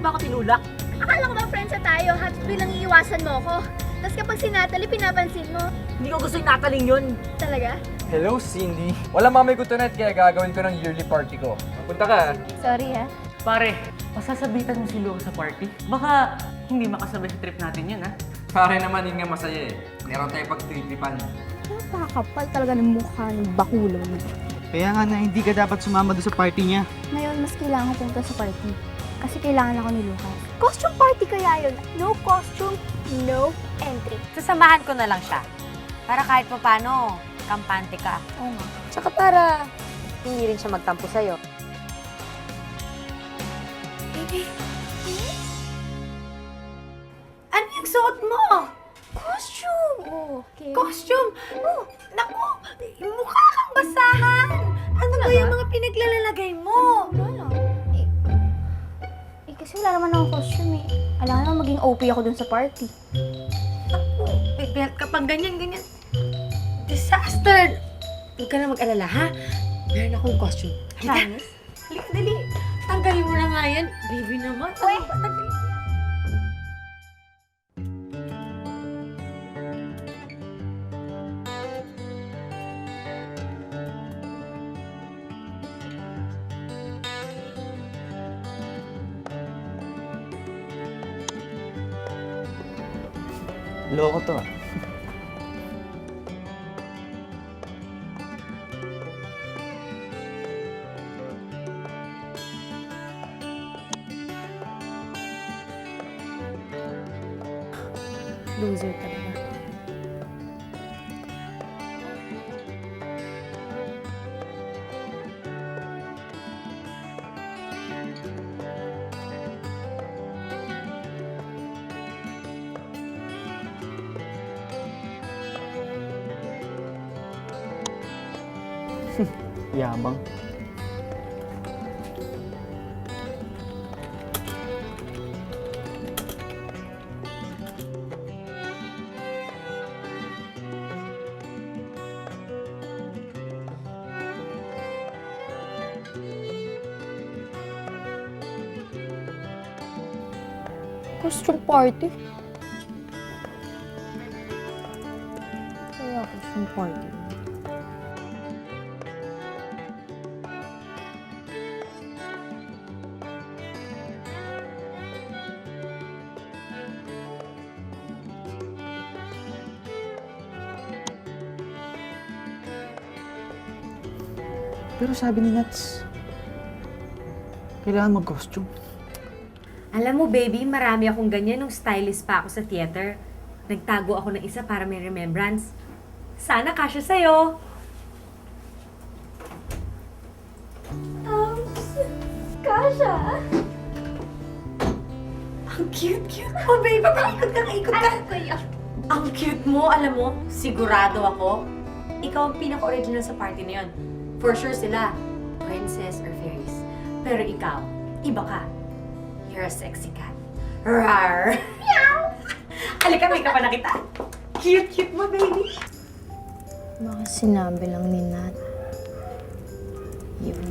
mo ako tinulak? Akala ko ba friends na tayo, halos bilang iiwasan mo ko. Tapos kapag si Natalie, pinapansin mo. Hindi ko gusto yung nataling yun. Talaga? Hello, Cindy. Wala mamay ko tonight kaya gagawin ko ng yearly party ko. Punta ka. Sorry ha. Pare, pasasabitan mo si Luca sa party? Baka hindi makasabay sa trip natin yun, ha? Pare naman, yun nga masaya eh. Meron tayo pagtritripan. Napakapal talaga ng mukha ng bakulo mo. Kaya nga na hindi ka dapat sumama doon sa party niya. Ngayon, mas kailangan ko pumunta sa party. Kasi kailangan ako ni Lucas. Costume party kaya yun? No costume, no entry. Sasamahan ko na lang siya. Para kahit pa paano, kampante ka. Oo nga. Tsaka para hindi rin siya magtampo sa'yo. Baby, ano yung suot mo? Costume! Oh, okay. Costume! Oh, naku! Mukha kang basahan! Ano ba yung mga pinaglalalagay mo? Wala lang. Kasi wala naman akong costume eh. Alam naman maging OP ako dun sa party. May belt ka pang ganyan. Disaster! Huwag ka na mag-alala, ha? Meron akong costume. Halika. Promise? Halika, dali. Tanggalin mo na nga yan. Baby naman. Uy! Tanggalin. Loko to. Loser talaga. Yabang. Costume party? Kaya costume party. Pero sabi ni Nats, kailangan mag-costume. Alam mo, baby, marami akong ganyan nung stylist pa ako sa theater. Nagtago ako ng isa para may remembrance. Sana kasya sa'yo. Kasha! Ang cute-cute mo, baby. Ikot ka. Alam ko yun. Ang cute mo, alam mo, sigurado ako. Ikaw ang pinaka-original sa party na yun. For sure sila, princess or fairies. Pero ikaw, iba ka. You're a sexy cat. Rawr! Meow! Halika, may ka pa na kita. Cute mo, baby. Baka sinabi lang ni Nat. Yun.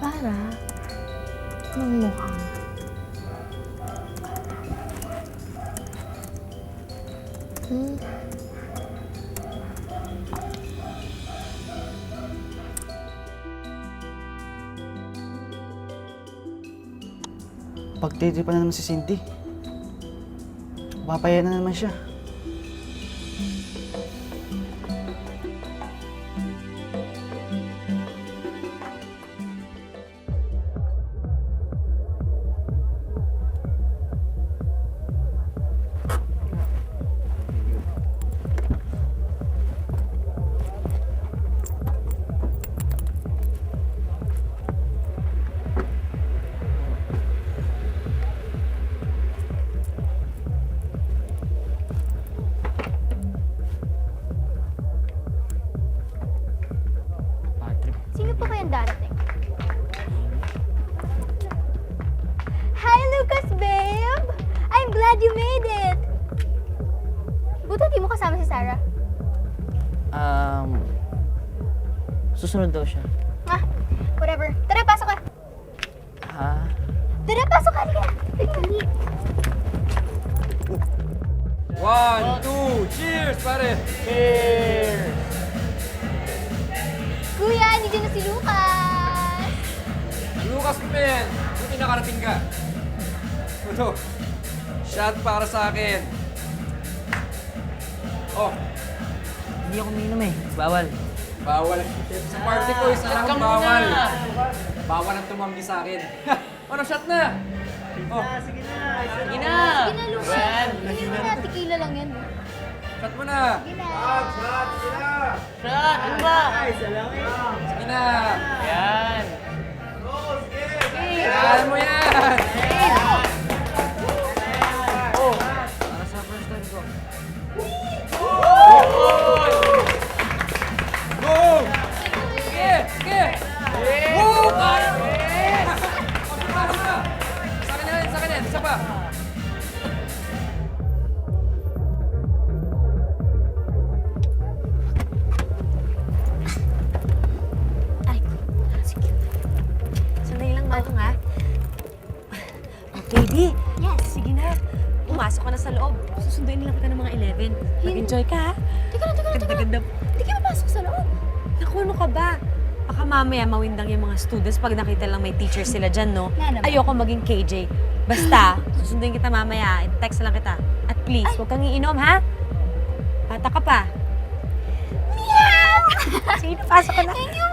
Para magmukhang Pagtitripan na naman si Cindy. Papaya na naman siya. Sino pa kayang darating? Hi, Lucas, babe! I'm glad you made it! Buti di mo kasama si Sarah. Susunod daw siya. Ah, whatever. Tara, pasok ka. Ha? Tara, men! Kuya, nandiyan na si Lucas! Lucas, men! Buti nakarating ka. Ito, shot para sa akin. Oh, Hindi ako uminom eh. Bawal. bawal. Sa party ko, isa lang ang bawal. Bawal ang tumanggi sa akin. Ano, shot na? Oh, Sige na! Sige na, Lucas. Hindi mo na, tequila lang yan. shot mo na. Sige na. Shot! Ano ba? Sige na. Yan! Kaya mo yan. Para sa first time ko. Go! Sige! Sige! Woo! Kaya mo! Sa akin yan, sa akin yan. Isa pa. Ay, sige. Sandali lang, Manong, ha? Okay, Di. Yes. Sige na. Pumasok ka na sa loob. Susunduin lang kita ng mga 11. Mag-enjoy ka, ha? Teka lang. Ganda-ganda. Hindi ka mapasok sa loob. Naku, ano ka ba? Baka mamaya mawindang yung mga students pag nakita lang may teacher sila dyan, no? Nga naman. Ayoko maging KJ. Basta, susunduin kita mamaya. I-text lang kita. At please, huwag kang iinom, ha? Bata ka pa. Meow! Sige, pasok ka na. Thank you.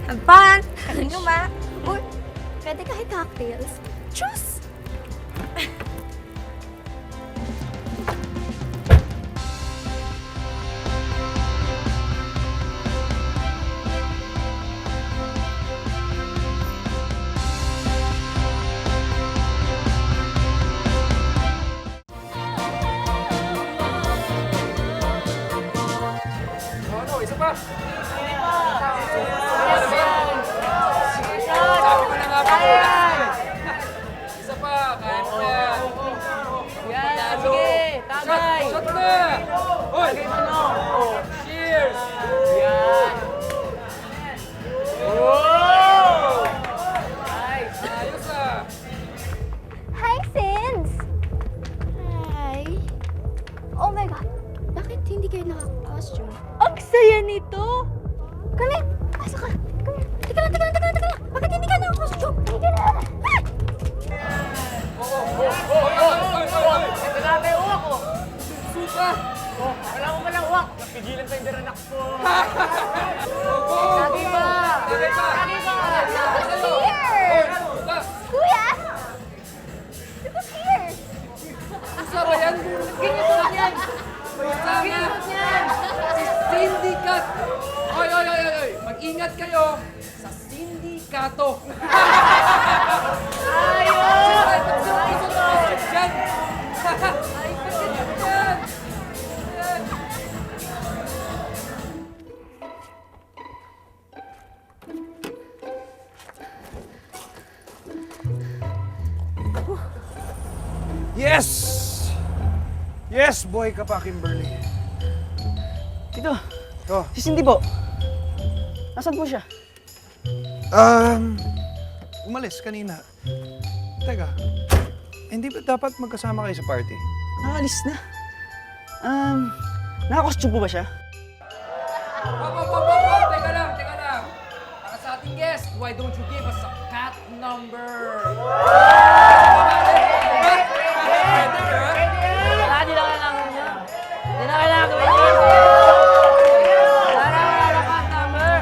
Have fun! Inom, ha? Uy, pwede kahit cocktails. Choose! Ano, isa pa. Sabi ko na nga ba? Isa pa, kaya mo yan. Yan! Sige! Tagay! Shot na! Hoy! Cheers! Yan! Ayos ah! Hi, Sins! Hi. Oh my God. Bakit hindi kayo naka-costume? Ang saya nito! Come here! Pasok ka! Come here! Teka lang! Bakit hindi ka naka-costume? Hindi ka na! Grabe, uwak ko! Suka! Wala mo malang uwak! Napigilan pa yung diranak ko! Lagi ba? Lagi ba? Look who's here! Suka! Kuya! Look who's here! Suka ba yan? Ginisuot yan! Suka nga! Ginisuot yan! Si Syndicat! Oy! Mag-ingat kayo sa sindikato! Ayos! Ay, pagsuot dyan! Ay, pagsuot dyan! Yes! Yes, boy ka pa, Kimberly. Tito, Oh, si Cindy po. Nasaan po siya? umalis kanina. Teka, hindi ba dapat magkasama kayo sa party? Nakalis na. Naka-costume po ba siya? Pop! Teka lang! Para sa ating guest, why don't you give us a cat number? Hindi na kailangan niya. Hindi na kailangan gawin niya. Wala na cut number.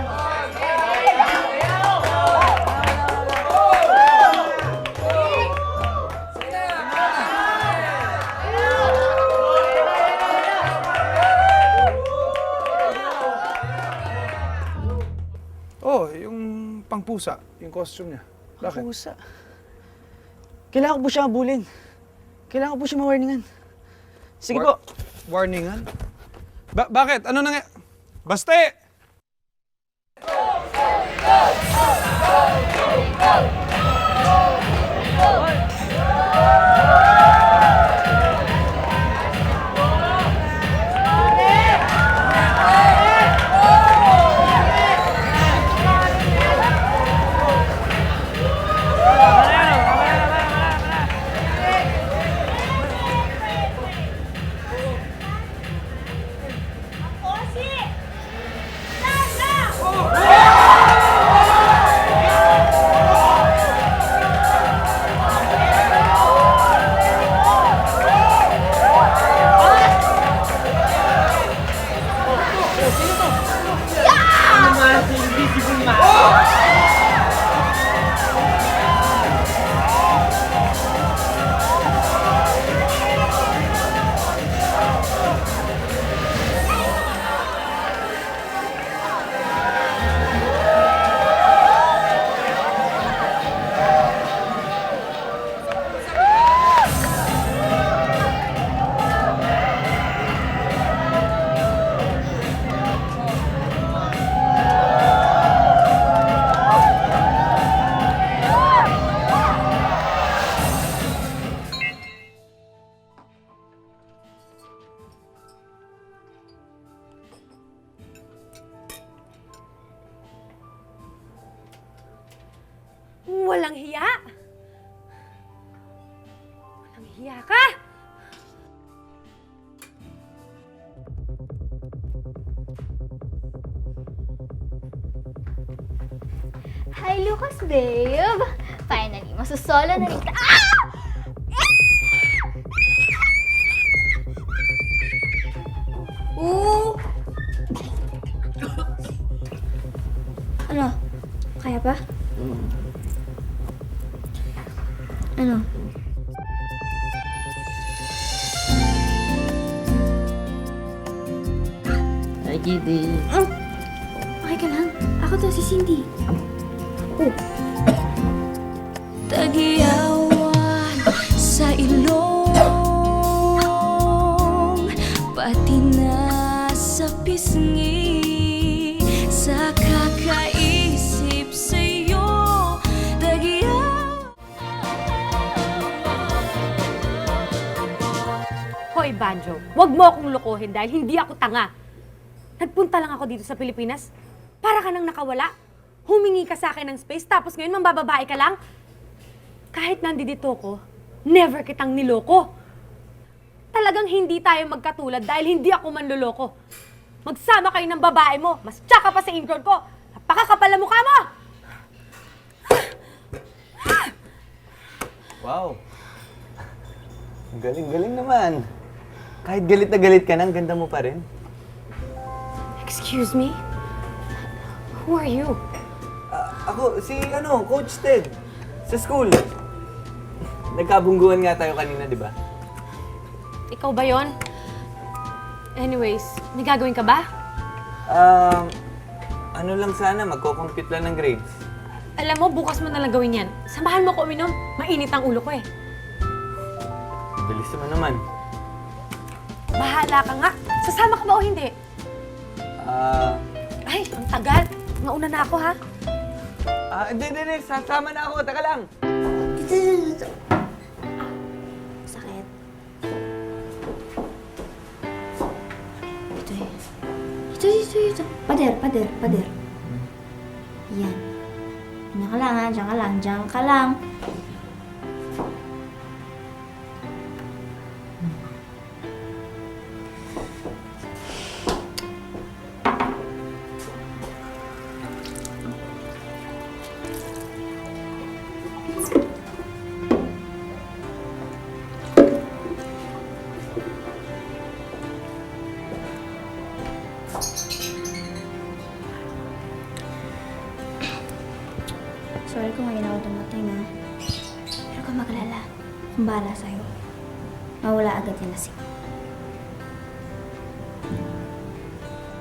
Oh, yung pangpusa, yung costume niya. Bakit? Pusa. Kailangan ko po siya abulin. Kailangan ko po siya ma-warningan. Sige po. Warningan? Bakit? Ano nang... Baste! Walang hiya! Walang hiya ka! Hi, Lucas, babe! Finally, masusolo na rin kita. Ooh! Ano? Kaya pa? Ano? Ay, Kitty. Okay ka lang? Ako to, si Cindy. Oh. Tagiyawan sa ilong, pati na sa pisngi, sa kakaisip sa'yo. Tagiyawan. Hoy, Banjo, wag mo akong lokohin dahil hindi ako tanga. Nagpunta lang ako dito sa Pilipinas para ka nang nakawala. Humingi ka sa akin ng space tapos ngayon mambababae ka lang. Kahit nandito ko, never kitang niloko. Talagang hindi tayo magkatulad dahil hindi ako manloloko. Magsama kayo ng babae mo, mas tsaka pa sa ingrown ko. Napakakapal na mukha mo! Wow. Ang galing-galing naman. Kahit galit na galit ka na, ang ganda mo pa rin. Excuse me? Who are you? Ako, si Coach Ted. Sa school. Nagkabungguan nga tayo kanina, di ba? Ikaw ba yon? Anyways, may gagawin ka ba? Ano lang sana, magko-compute lang ng grades. Alam mo, bukas mo nalang gawin yan. Samahan mo ko uminom. Mainit ang ulo ko eh. Bilis naman. Bahala ka nga. Sasama ka ba o hindi? Ay, ang tagal. Mauna na ako, ha? Hindi. Sasama na ako. Taka lang. Dito. Sakit. Dito. Pader. Yan. Diyan ka lang, ha? Diyan ka lang. Sorry kung ngayon ako dumating, ha? Pero kung maglala, kung bahala sa'yo, mawala agad yung lasing.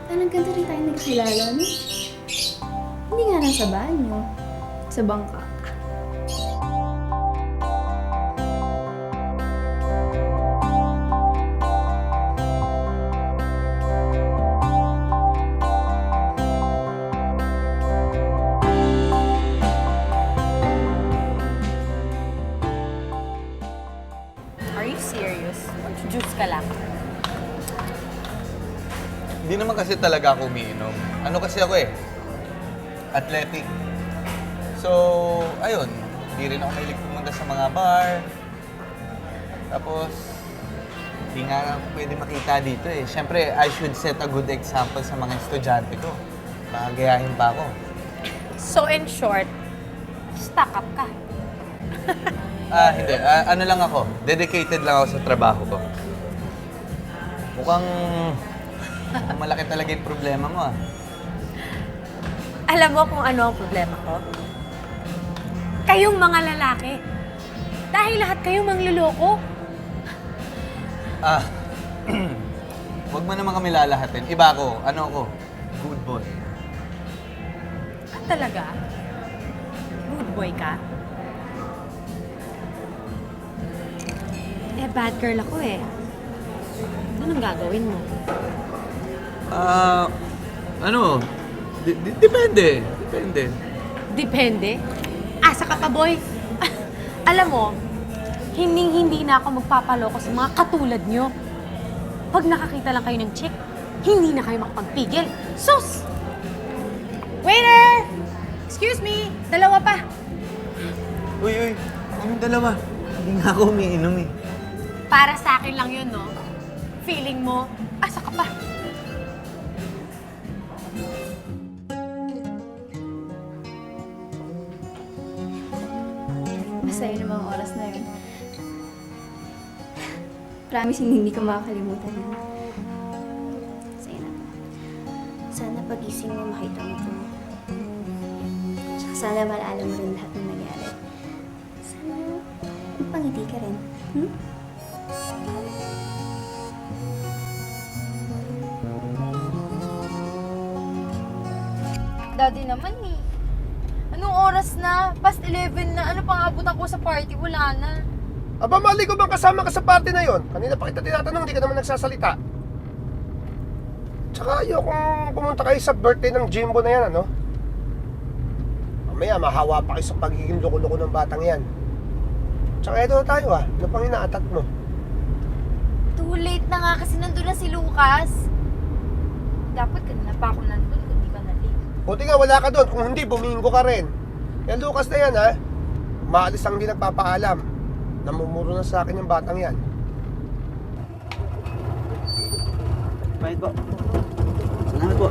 Parang ganda rin tayo nagkilala, no? Hindi nga lang sa banyo. Sa bangka. Are you serious? Juice ka lang. Hindi naman kasi talaga ako umiinom. Ano kasi ako athletic. So, ayun. Hindi rin ako mahilig pumunta sa mga bar. Tapos, hindi nga ako pwede makita dito Siyempre, I should set a good example sa mga estudyante ko. Baka gayahin pa ako. So, in short, stuck up ka. Hindi. Ano lang ako. Dedicated lang ako sa trabaho ko. Mukhang malaki talaga yung problema mo Alam mo kung ano ang problema ko? Kayong mga lalaki. Dahil lahat kayo mangluloko. Huwag mo naman kami lalahatin. Iba ako. Ano ako? Good boy. Talaga? Good boy ka? Bad girl ako Anong gagawin mo? Depende. Depende? Asa ka pa, boy? Alam mo, hindi na ako magpapaloko sa mga katulad nyo. Pag nakakita lang kayo ng chick, hindi na kayo makapagpigil. Sus! Waiter! Excuse me, dalawa pa. Uy, anong dalawa? Hindi nga ako umiinom eh. Para sa akin lang yun, no? Feeling mo, asa ka pa. Masaya ng mga oras na yun. Promise, hindi ko makakalimutan yun. Masaya na to. Sana pag-ising mo makita mo to. Tsaka sana maalala mo rin lahat ng nangyari. Sana magpangiti ka rin. Hmm? Daddy naman eh. Anong oras na? Past 11 na. Ano pang abutan ko sa party? Wala na. Aba, mali ko bang kasama ka sa party na yon? Kanina pa kita tinatanong, hindi ka naman nagsasalita. Tsaka ayokong pumunta kayo sa birthday ng Jimbo na yan, ano? Mamaya, mahawa pa kayo sa pagiging loko-loko ng batang yan. Tsaka eto na tayo ano pang inaatat mo? Too late na nga kasi nandun na si Lucas. Dapat kanina pa ako nandun kung di ka na late. Buti nga wala ka doon, kung hindi, bumingo ka rin. Yan Lucas na yan maalis ang hindi nagpapaalam. Namumuro na sa akin yung batang yan. Bayad po. Salamat po.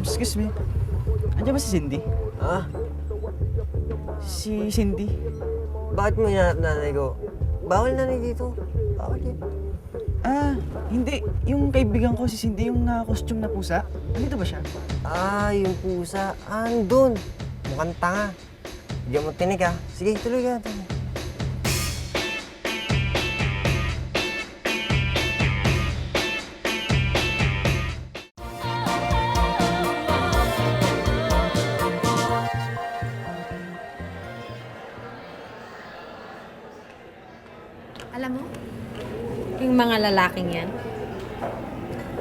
Excuse me. Andiyan ba si Cindy? Ah, Si Cindy? bakit mo hinahanap nanay ko? Bawal nanay dito. Bawal yun. Hindi. Yung kaibigan ko si Cindy, yung naka-costume na pusa. Andito ba siya? Ah, yung pusa. Andun. Mukhang tanga. Bigyan mo tinig Sige, tuloy ka. Alam mo, yung mga lalaking yan,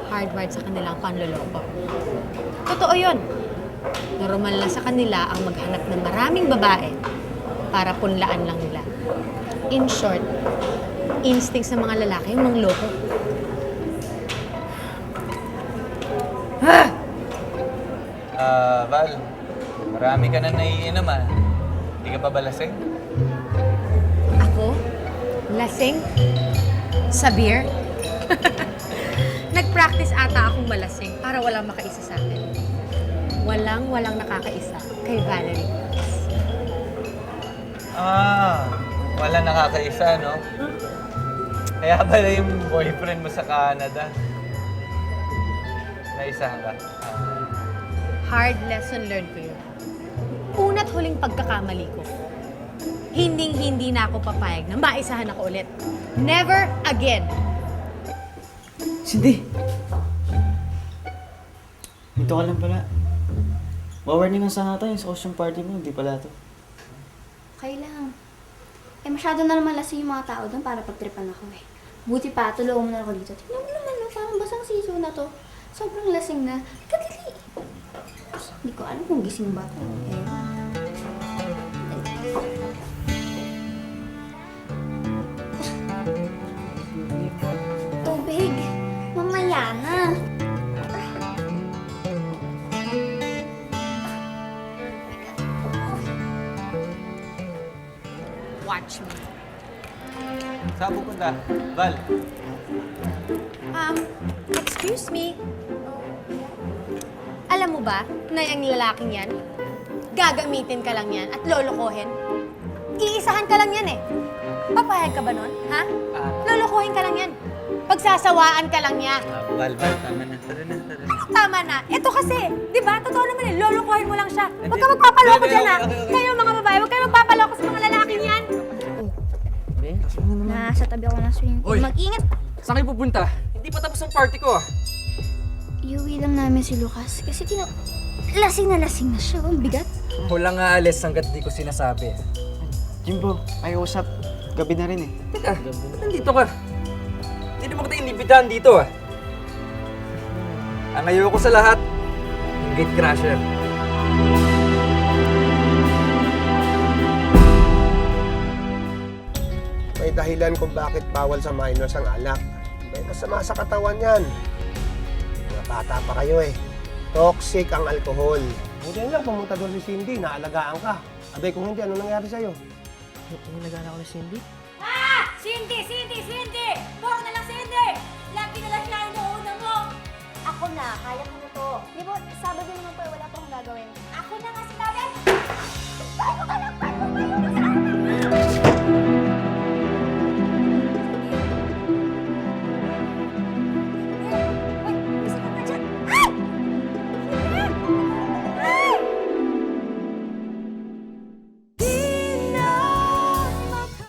hardwired sa kanilang panloloko. Totoo yun. Normal na sa kanila ang maghanap ng maraming babae para punlaan lang nila. In short, instinct sa mga lalaki yung mangloko. Val, marami ka na naiinom Hindi ka pa ba lasing? Ako? Lasing? Sa beer? Nag-practice ata akong malasing para walang makaisa sa akin. Walang nakakaisa kay Valerie. Wala nakakaisa, no? Kaya pala yung boyfriend mo sa Canada. Naisahan ka? Hard lesson learned ko yun. Una't huling pagkakamali ko. Hinding-hindi na ako papayag na maisahan ako ulit. Never again! Cindy! Dito ka lang pala. Wawarningan sana tayo sa costume party mo. Hindi pala to. Okay lang. Masyado na naman lasing yung mga tao doon para pagtripan ako Buti pa, tulungan mo na ako dito. Tingnan mo naman, parang basang siso na to. Sobrang lasing na. Kadali! Hindi ko alam kung gising ba to. Tubig! Mamaya na! Watch me. Saan pupunta? Val? Excuse me. Alam mo ba na yung lalaking yan, gagamitin ka lang yan at lolokohin? Iisahan ka lang yan Papayag ka ba nun, ha? Lolokohin ka lang yan. Pagsasawaan ka lang niya. Val, tama na. Tara na. Tama na. Ito kasi, di ba? Totoo naman lolokohin mo lang siya. Huwag ka magpapaloko dyan, ha? Kayo mga babae, huwag kayo magpapaloko sa mga lalaking yan. Nasa tabi ako ng swimming pool. Uy. Mag-ingat! Saan kayo pupunta? Hindi pa tapos ang party ko Iuwi lang namin si Lucas kasi lasing na siya. Ang bigat. Walang aalis hanggat di ko sinasabi. Jimbo, ay usap. Gabi na rin Teka, ba't nandito ka? Hindi naman kita inibitahan dito Ang ayoko sa lahat, yung gate crasher. May dahilan kung bakit bawal sa minors ang alak. May masama sa katawan yan. Mga Bata pa kayo eh. Toxic ang alcohol. Buti na lang pumunta doon si Cindy, naalagaan ka. Abay, kung hindi, ano nangyari sa'yo? Nilagaan ako ni Cindy? Ah! Cindy! Cindy! Cindy! Puro na lang Cindy! Lagi na lang siya inuuna mo! Ako na, kaya ko na to. Di ba, Sabado naman po, wala pa akong gagawin. Ako na nga sinabi! Tayo ka lang! Tayo ka lang!